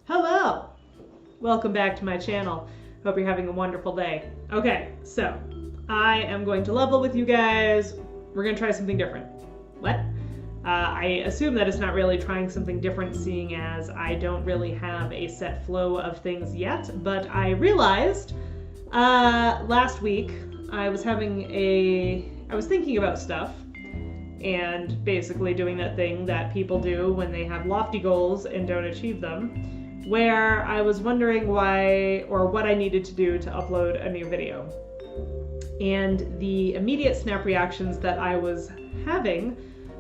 Hello! Welcome back to my channel. Hope you're having a wonderful day. Okay, so I am going to level with you guys. We're going to try something different. What? I assume that it's not really trying something different, seeing as I don't really have a set flow of things yet, but I realized last week I was thinking about stuff and basically doing that thing that people do when they have lofty goals and don't achieve them, where I was wondering why or what I needed to do to upload a new video. And the immediate snap reactions that I was having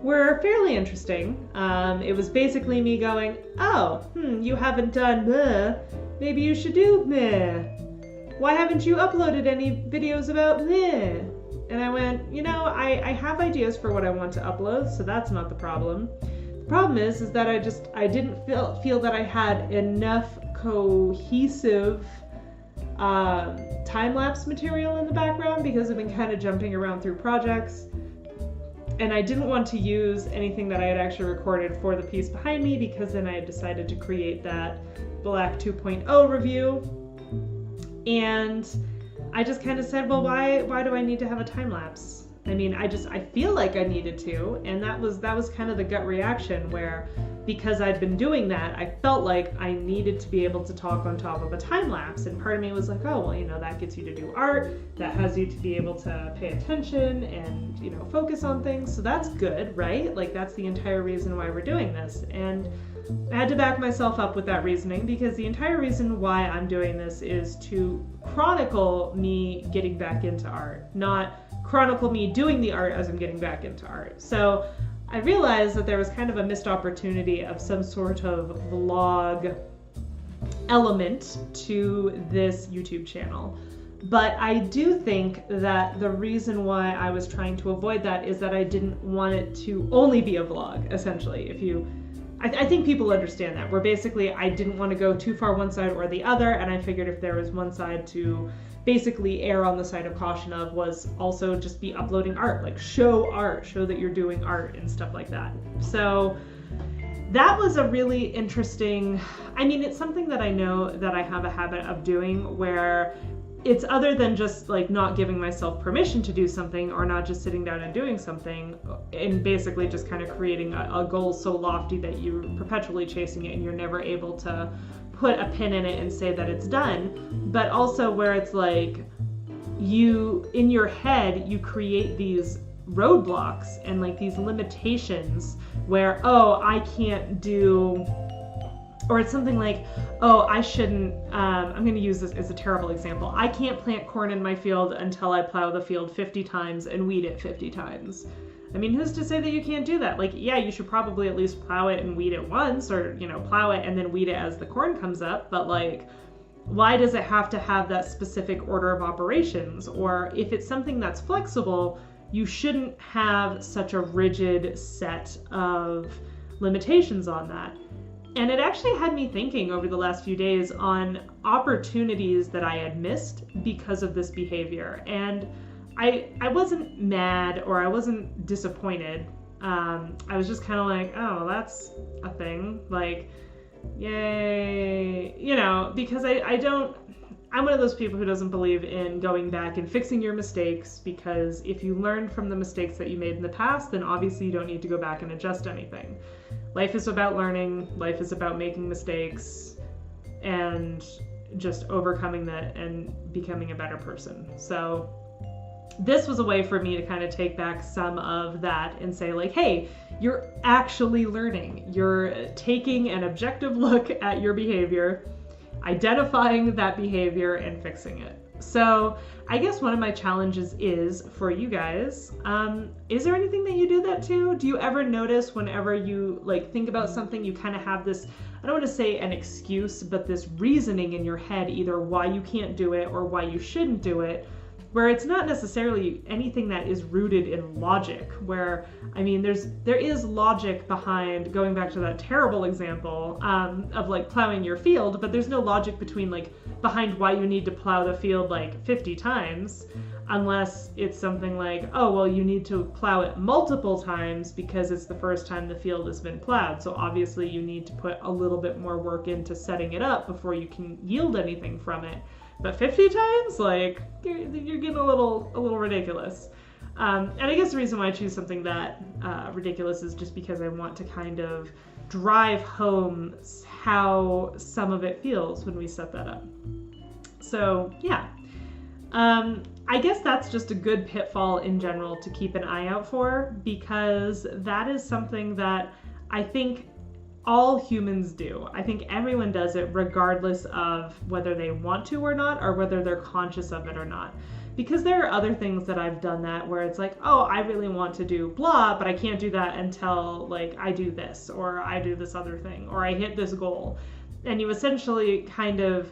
were fairly interesting. It was basically me going, oh, you haven't done meh. Maybe you should do meh. Why haven't you uploaded any videos about meh? And I went, I have ideas for what I want to upload, so that's not the problem. The problem is that I didn't feel that I had enough cohesive time-lapse material in the background because I've been kind of jumping around through projects. And I didn't want to use anything that I had actually recorded for the piece behind me because then I had decided to create that Black 2.0 review. And I just kind of said, well, why do I need to have a time-lapse? I mean, I feel like I needed to, and that was kind of the gut reaction where, because I'd been doing that, I felt like I needed to be able to talk on top of a time lapse, and part of me was like, oh, well, that gets you to do art, that has you to be able to pay attention and, focus on things, so that's good, right? Like, that's the entire reason why we're doing this, and I had to back myself up with that reasoning because the entire reason why I'm doing this is to chronicle me getting back into art, not chronicle me doing the art as I'm getting back into art. So I realized that there was kind of a missed opportunity of some sort of vlog element to this YouTube channel. But I do think that the reason why I was trying to avoid that is that I didn't want it to only be a vlog, essentially. I think people understand that. Where basically I didn't want to go too far one side or the other, and I figured if there was one side to basically err on the side of caution of was also just be uploading art, like show that you're doing art and stuff like that. So that was a really interesting, it's something that I know that I have a habit of doing where it's other than just like not giving myself permission to do something or not just sitting down and doing something and basically just kind of creating a goal so lofty that you're perpetually chasing it and you're never able to put a pin in it and say that it's done, but also where it's like in your head, you create these roadblocks and like these limitations where, oh, I can't do, or it's something like, oh, I shouldn't, I'm going to use this as a terrible example. I can't plant corn in my field until I plow the field 50 times and weed it 50 times. I mean, who's to say that you can't do that? Like, yeah, you should probably at least plow it and weed it once, or, plow it and then weed it as the corn comes up. But like, why does it have to have that specific order of operations? Or if it's something that's flexible, you shouldn't have such a rigid set of limitations on that. And it actually had me thinking over the last few days on opportunities that I had missed because of this behavior. And I wasn't mad or I wasn't disappointed. I was just kind of like, oh, that's a thing. Like, yay, because I'm one of those people who doesn't believe in going back and fixing your mistakes, because if you learned from the mistakes that you made in the past, then obviously you don't need to go back and adjust anything. Life is about learning. Life is about making mistakes and just overcoming that and becoming a better person. So this was a way for me to kind of take back some of that and say like, hey, you're actually learning. You're taking an objective look at your behavior, identifying that behavior and fixing it. So I guess one of my challenges is for you guys, is there anything that you do that too? Do you ever notice whenever you like think about something, you kind of have this, I don't want to say an excuse, but this reasoning in your head, either why you can't do it or why you shouldn't do it. where it's not necessarily anything that is rooted in logic, where, I mean, there is logic behind, going back to that terrible example of like plowing your field, but there's no logic behind why you need to plow the field like 50 times, unless it's something like, oh, well, you need to plow it multiple times because it's the first time the field has been plowed. So obviously you need to put a little bit more work into setting it up before you can yield anything from it. But 50 times, like, you're getting a little ridiculous. And I guess the reason why I choose something that ridiculous is just because I want to kind of drive home how some of it feels when we set that up. So yeah, I guess that's just a good pitfall in general to keep an eye out for, because that is something that I think all humans do. I think everyone does it regardless of whether they want to or not, or whether they're conscious of it or not. Because there are other things that I've done that where it's like, oh, I really want to do blah, but I can't do that until like I do this, or I do this other thing, or I hit this goal. And you essentially kind of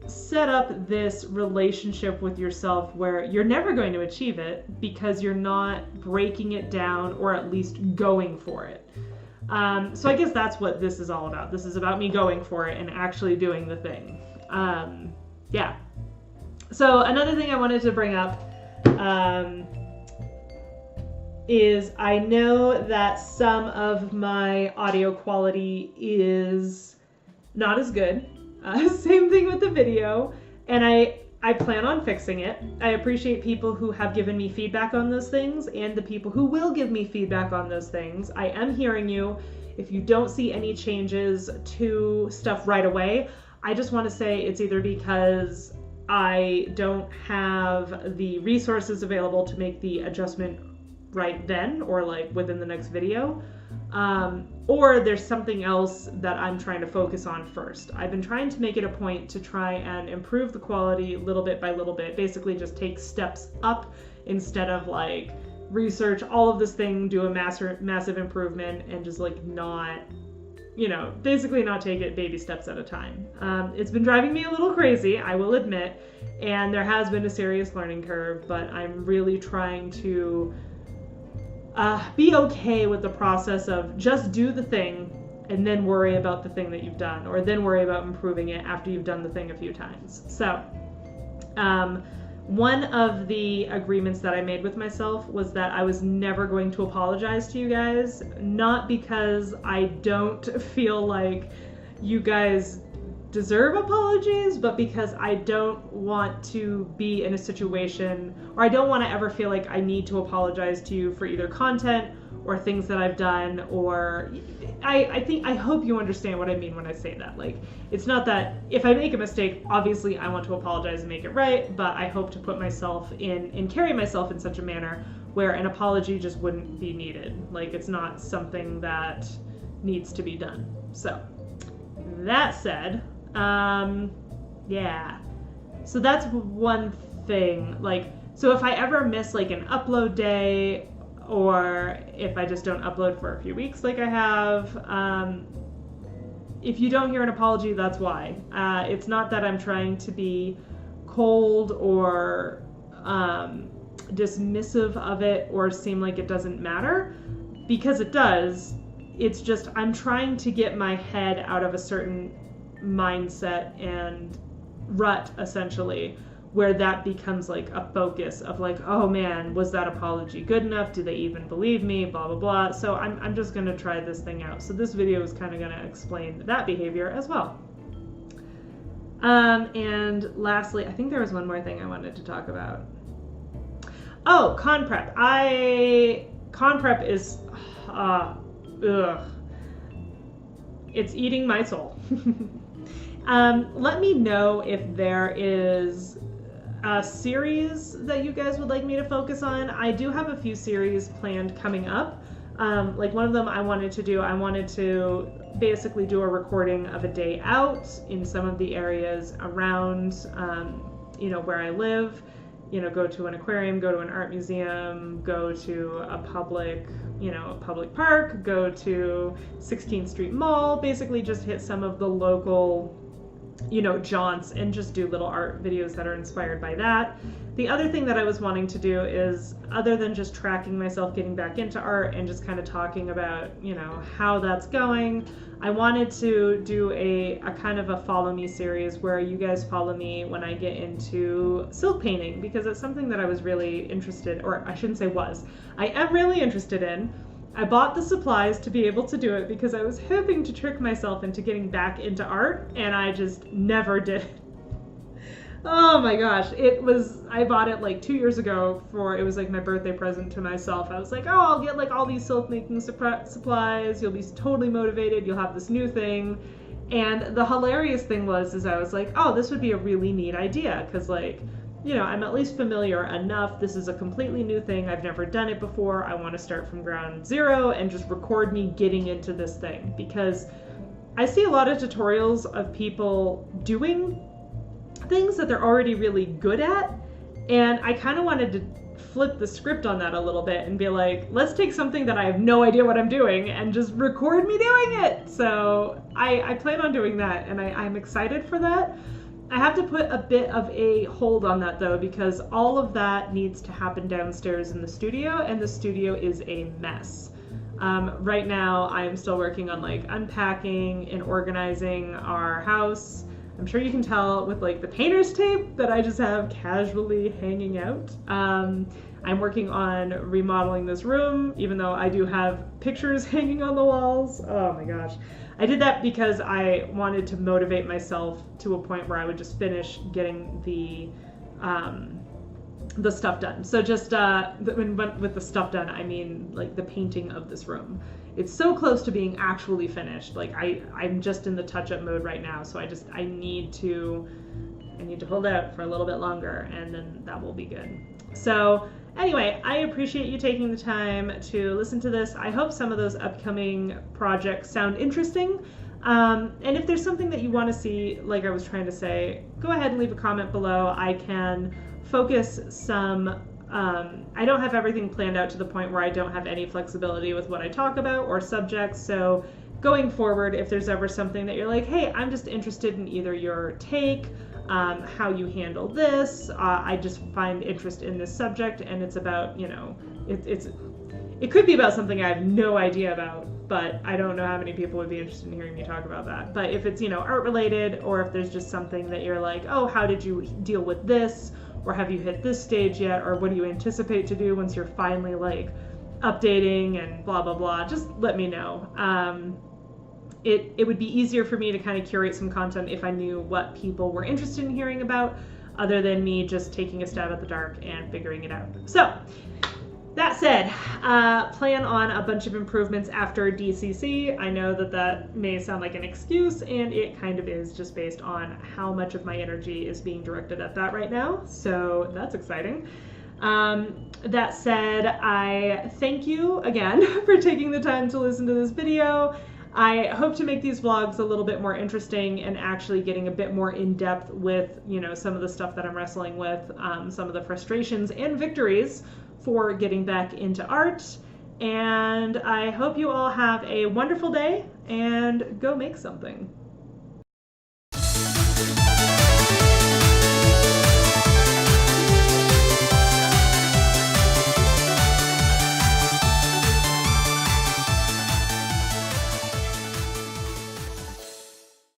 set up this relationship with yourself where you're never going to achieve it because you're not breaking it down, or at least going for it. So I guess that's what this is all about. This is about me going for it and actually doing the thing. Yeah. So another thing I wanted to bring up is I know that some of my audio quality is not as good. Same thing with the video, and I plan on fixing it. I appreciate people who have given me feedback on those things, and the people who will give me feedback on those things. I am hearing you. If you don't see any changes to stuff right away, I just want to say it's either because I don't have the resources available to make the adjustment right then, or like within the next video, or there's something else that I'm trying to focus on first. I've been trying to make it a point to try and improve the quality little bit by little bit, basically just take steps up instead of like research all of this thing, do a massive improvement, and just like not, you know, basically not take it baby steps at a time. It's been driving me a little crazy, I will admit, and there has been a serious learning curve, but I'm really trying to be okay with the process of just do the thing and then worry about the thing that you've done, or then worry about improving it after you've done the thing a few times. So one of the agreements that I made with myself was that I was never going to apologize to you guys, not because I don't feel like you guys deserve apologies, but because I don't want to be in a situation, or I don't want to ever feel like I need to apologize to you for either content or things that I've done, or I hope you understand what I mean when I say that. Like, it's not that if I make a mistake, obviously I want to apologize and make it right, but I hope to put myself in and carry myself in such a manner where an apology just wouldn't be needed. Like, it's not something that needs to be done. So that said, yeah, so that's one thing. Like, so if I ever miss like an upload day, or if I just don't upload for a few weeks like I have, if you don't hear an apology, that's why. It's not that I'm trying to be cold or dismissive of it or seem like it doesn't matter, because it does. It's just I'm trying to get my head out of a certain mindset and rut, essentially, where that becomes like a focus of like, oh man, was that apology good enough? Do they even believe me? Blah, blah, blah. So I'm just going to try this thing out. So this video is kind of going to explain that behavior as well. And lastly, I think there was one more thing I wanted to talk about. Oh, con prep. Con prep is, it's eating my soul. Let me know if there is a series that you guys would like me to focus on. I do have a few series planned coming up. Like one of them I wanted to basically do a recording of a day out in some of the areas around, you know, where I live. You know, go to an aquarium, go to an art museum, go to a public, you know, a public park, go to 16th Street Mall, basically just hit some of the local jaunts and just do little art videos that are inspired by that. The other thing that I was wanting to do is, other than just tracking myself getting back into art and just kind of talking about, how that's going, I wanted to do a kind of a follow me series where you guys follow me when I get into silk painting, because it's something that I was really interested, or I shouldn't say was, I am really interested in. I bought the supplies to be able to do it because I was hoping to trick myself into getting back into art, and I just never did. Oh my gosh, I bought it like 2 years ago it was like my birthday present to myself. I was like, oh, I'll get like all these silk making supplies, you'll be totally motivated, you'll have this new thing. And the hilarious thing is I was like, oh, this would be a really neat idea, because I'm at least familiar enough. This is a completely new thing. I've never done it before. I want to start from ground zero and just record me getting into this thing, because I see a lot of tutorials of people doing things that they're already really good at, and I kind of wanted to flip the script on that a little bit and be like, let's take something that I have no idea what I'm doing and just record me doing it. So I plan on doing that, and I'm excited for that. I have to put a bit of a hold on that though, because all of that needs to happen downstairs in the studio, and the studio is a mess. Right now I am still working on like unpacking and organizing our house. I'm sure you can tell with like the painter's tape that I just have casually hanging out. I'm working on remodeling this room, even though I do have pictures hanging on the walls. Oh my gosh. I did that because I wanted to motivate myself to a point where I would just finish getting the stuff done. So just with the stuff done, I mean like the painting of this room. It's so close to being actually finished. Like I'm just in the touch-up mode right now, so I need to hold out for a little bit longer, and then that will be good. So anyway, I appreciate you taking the time to listen to this. I hope some of those upcoming projects sound interesting. And if there's something that you want to see, like I was trying to say, go ahead and leave a comment below. I can focus some. I don't have everything planned out to the point where I don't have any flexibility with what I talk about or subjects. So going forward, if there's ever something that you're like, hey, I'm just interested in either your take, how you handle this, I just find interest in this subject, and it's about, it could be about something I have no idea about, but I don't know how many people would be interested in hearing me talk about that. But if it's, art related, or if there's just something that you're like, oh, how did you deal with this? Or have you hit this stage yet? Or what do you anticipate to do once you're finally like updating and blah, blah, blah? Just let me know. It would be easier for me to kind of curate some content if I knew what people were interested in hearing about, other than me just taking a stab at the dark and figuring it out. So that said, plan on a bunch of improvements after DCC. I know that may sound like an excuse, and it kind of is, just based on how much of my energy is being directed at that right now. So that's exciting. That said, I thank you again for taking the time to listen to this video. I hope to make these vlogs a little bit more interesting and actually getting a bit more in depth with, some of the stuff that I'm wrestling with, some of the frustrations and victories for getting back into art. And I hope you all have a wonderful day, and go make something.